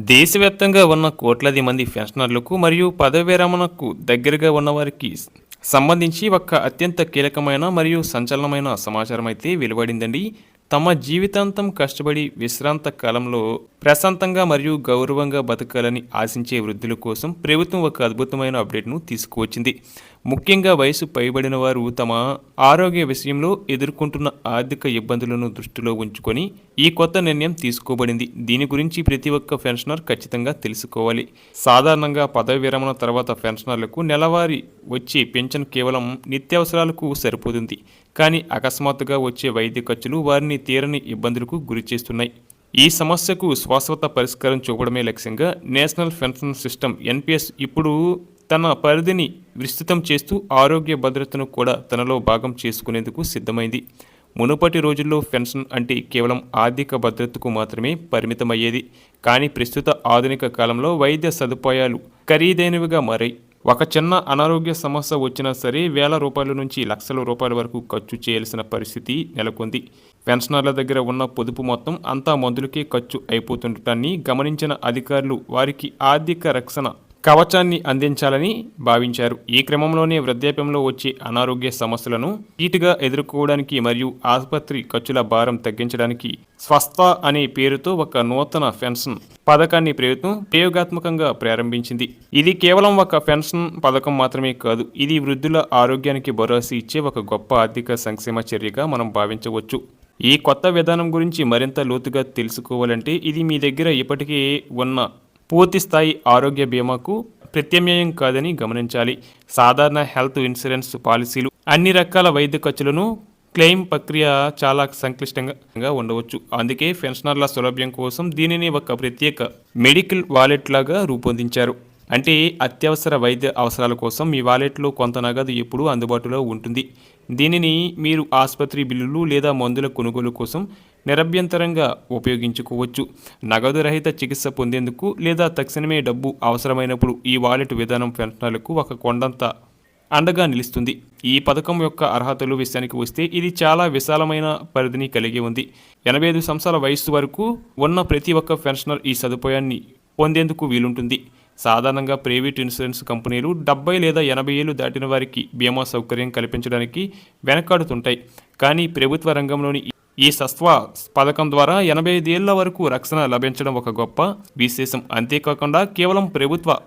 దేశవ్యాప్తంగా ఉన్న కోట్లాది మంది పెన్షనర్లకు మరియు పదవి విరమణకు దగ్గరగా ఉన్నవారికి సంబంధించి ఒక అత్యంత కీలకమైన మరియు సంచలనమైన సమాచారం అయితే వెలువడిందండి. తమ జీవితాంతం కష్టపడి విశ్రాంత కాలంలో ప్రశాంతంగా మరియు గౌరవంగా బతకాలని ఆశించే వృద్ధుల కోసం ప్రభుత్వం ఒక అద్భుతమైన అప్డేట్ను తీసుకువచ్చింది. ముఖ్యంగా వయసు పైబడిన వారు తమ ఆరోగ్య విషయంలో ఎదుర్కొంటున్న ఆర్థిక ఇబ్బందులను దృష్టిలో ఉంచుకొని ఈ కొత్త నిర్ణయం తీసుకోబడింది. దీని గురించి ప్రతి ఒక్క పెన్షనర్ ఖచ్చితంగా తెలుసుకోవాలి. సాధారణంగా పదవి విరమణ తర్వాత పెన్షనర్లకు నెలవారీ వచ్చే పెన్షన్ కేవలం నిత్యావసరాలకు సరిపోతుంది. కానీ అకస్మాత్తుగా వచ్చే వైద్య ఖర్చులు వారిని తీరని ఇబ్బందులకు గురిచేస్తున్నాయి. ఈ సమస్యకు శాశ్వత పరిష్కారం చూపడమే లక్ష్యంగా నేషనల్ పెన్షన్ సిస్టమ్ ఎన్పిఎస్ ఇప్పుడు తన పరిధిని విస్తృతం చేస్తూ ఆరోగ్య భద్రతను కూడా తనలో భాగం చేసుకునేందుకు సిద్ధమైంది. మునుపటి రోజుల్లో పెన్షన్ అంటే కేవలం ఆర్థిక భద్రతకు మాత్రమే పరిమితమయ్యేది. కానీ ప్రస్తుత ఆధునిక కాలంలో వైద్య సదుపాయాలు ఖరీదైనవిగా మారాయి. ఒక చిన్న అనారోగ్య సమస్య వచ్చినా సరే వేల రూపాయల నుంచి లక్షల రూపాయల వరకు ఖర్చు చేయాల్సిన పరిస్థితి నెలకొంది. పెన్షనర్ల దగ్గర ఉన్న పొదుపు మొత్తం అంతా మందులకే ఖర్చు అయిపోతుండటాన్ని గమనించిన అధికారులు వారికి ఆర్థిక రక్షణ కవచాన్ని అందించాలని భావించారు. ఈ క్రమంలోనే వృద్ధాప్యంలో వచ్చే అనారోగ్య సమస్యలను ధీటుగా ఎదుర్కోవడానికి మరియు ఆసుపత్రి ఖర్చుల భారం తగ్గించడానికి స్వస్థ అనే పేరుతో ఒక నూతన పెన్షన్ పథకాన్ని ప్రభుత్వం ప్రయోగాత్మకంగా ప్రారంభించింది. ఇది కేవలం ఒక పెన్షన్ పథకం మాత్రమే కాదు, ఇది వృద్ధుల ఆరోగ్యానికి భరోసా ఇచ్చే ఒక గొప్ప ఆర్థిక సంక్షేమ చర్యగా మనం భావించవచ్చు. ఈ కొత్త విధానం గురించి మరింత లోతుగా తెలుసుకోవాలంటే ఇది మీ దగ్గర ఇప్పటికే ఉన్న పూర్తి స్థాయి ఆరోగ్య బీమాకు ప్రత్యామ్నాయం కాదని గమనించాలి. సాధారణ హెల్త్ ఇన్సూరెన్స్ పాలసీలు అన్ని రకాల వైద్య ఖర్చులను క్లెయిమ్ ప్రక్రియ చాలా సంక్లిష్టంగా ఉండవచ్చు. అందుకే పెన్షనర్ల సౌలభ్యం కోసం దీనిని ఒక ప్రత్యేక మెడికల్ వాలెట్ లాగా రూపొందించారు. అంటే అత్యవసర వైద్య అవసరాల కోసం మీ వాలెట్లో కొంత నగదు ఎప్పుడూ అందుబాటులో ఉంటుంది. దీనిని మీరు ఆసుపత్రి బిల్లులు లేదా మందుల కొనుగోలు కోసం నిరభ్యంతరంగా ఉపయోగించుకోవచ్చు. నగదు రహిత చికిత్స పొందేందుకు లేదా తక్షణమే డబ్బు అవసరమైనప్పుడు ఈ వాలెట్ విధానం పెన్షనర్లకు ఒక కొండంత అండగా నిలుస్తుంది. ఈ పథకం యొక్క అర్హతలు విషయానికి వస్తే ఇది చాలా విశాలమైన పరిధిని కలిగి ఉంది. 85 సంవత్సరాల వయస్సు వరకు ఉన్న ప్రతి ఒక్క పెన్షనర్ ఈ సదుపాయాన్ని పొందేందుకు వీలుంటుంది. సాధారణంగా ప్రైవేట్ ఇన్సూరెన్స్ కంపెనీలు 70 లేదా 80 ఏళ్లు దాటిన వారికి బీమా సౌకర్యం కల్పించడానికి వెనకాడుతుంటాయి. కానీ ప్రభుత్వ రంగంలోని ఈ సస్వ పథకం ద్వారా 85 ఏళ్ల వరకు రక్షణ లభించడం ఒక గొప్ప విశేషం. అంతేకాకుండా కేవలం ప్రభుత్వ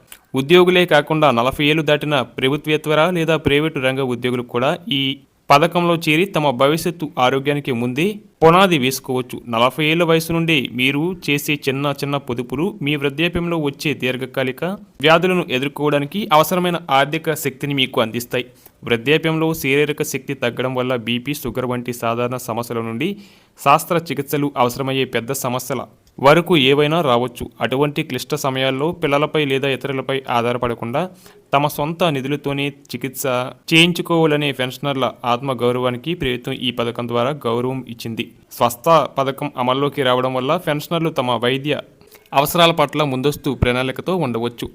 ఉద్యోగులే కాకుండా 40 ఏళ్లు దాటిన ప్రభుత్వేతర లేదా ప్రైవేటు రంగ ఉద్యోగులు కూడా ఈ పథకంలో చేరి తమ భవిష్యత్తు ఆరోగ్యానికి ముందే పునాది వేసుకోవచ్చు. 40 ఏళ్ల వయసు నుండి మీరు చేసే చిన్న పొదుపులు మీ వృద్ధాప్యంలో వచ్చే దీర్ఘకాలిక వ్యాధులను ఎదుర్కోవడానికి అవసరమైన ఆర్థిక శక్తిని మీకు అందిస్తాయి. వృద్ధాప్యంలో శారీరక శక్తి తగ్గడం వల్ల బీపీ, షుగర్ వంటి సాధారణ సమస్యల నుండి శస్త్రచికిత్సలు అవసరమయ్యే పెద్ద సమస్యల వరకు ఏవైనా రావచ్చు. అటువంటి క్లిష్ట సమయాల్లో పిల్లలపై లేదా ఇతరులపై ఆధారపడకుండా తమ సొంత నిధులతోనే చికిత్స చేయించుకోవాలనే పెన్షనర్ల ఆత్మగౌరవానికి ప్రభుత్వం ఈ పథకం ద్వారా గౌరవం ఇచ్చింది. స్వస్థ పథకం అమల్లోకి రావడం వల్ల పెన్షనర్లు తమ వైద్య అవసరాల పట్ల ముందస్తు ప్రణాళికతో ఉండవచ్చు.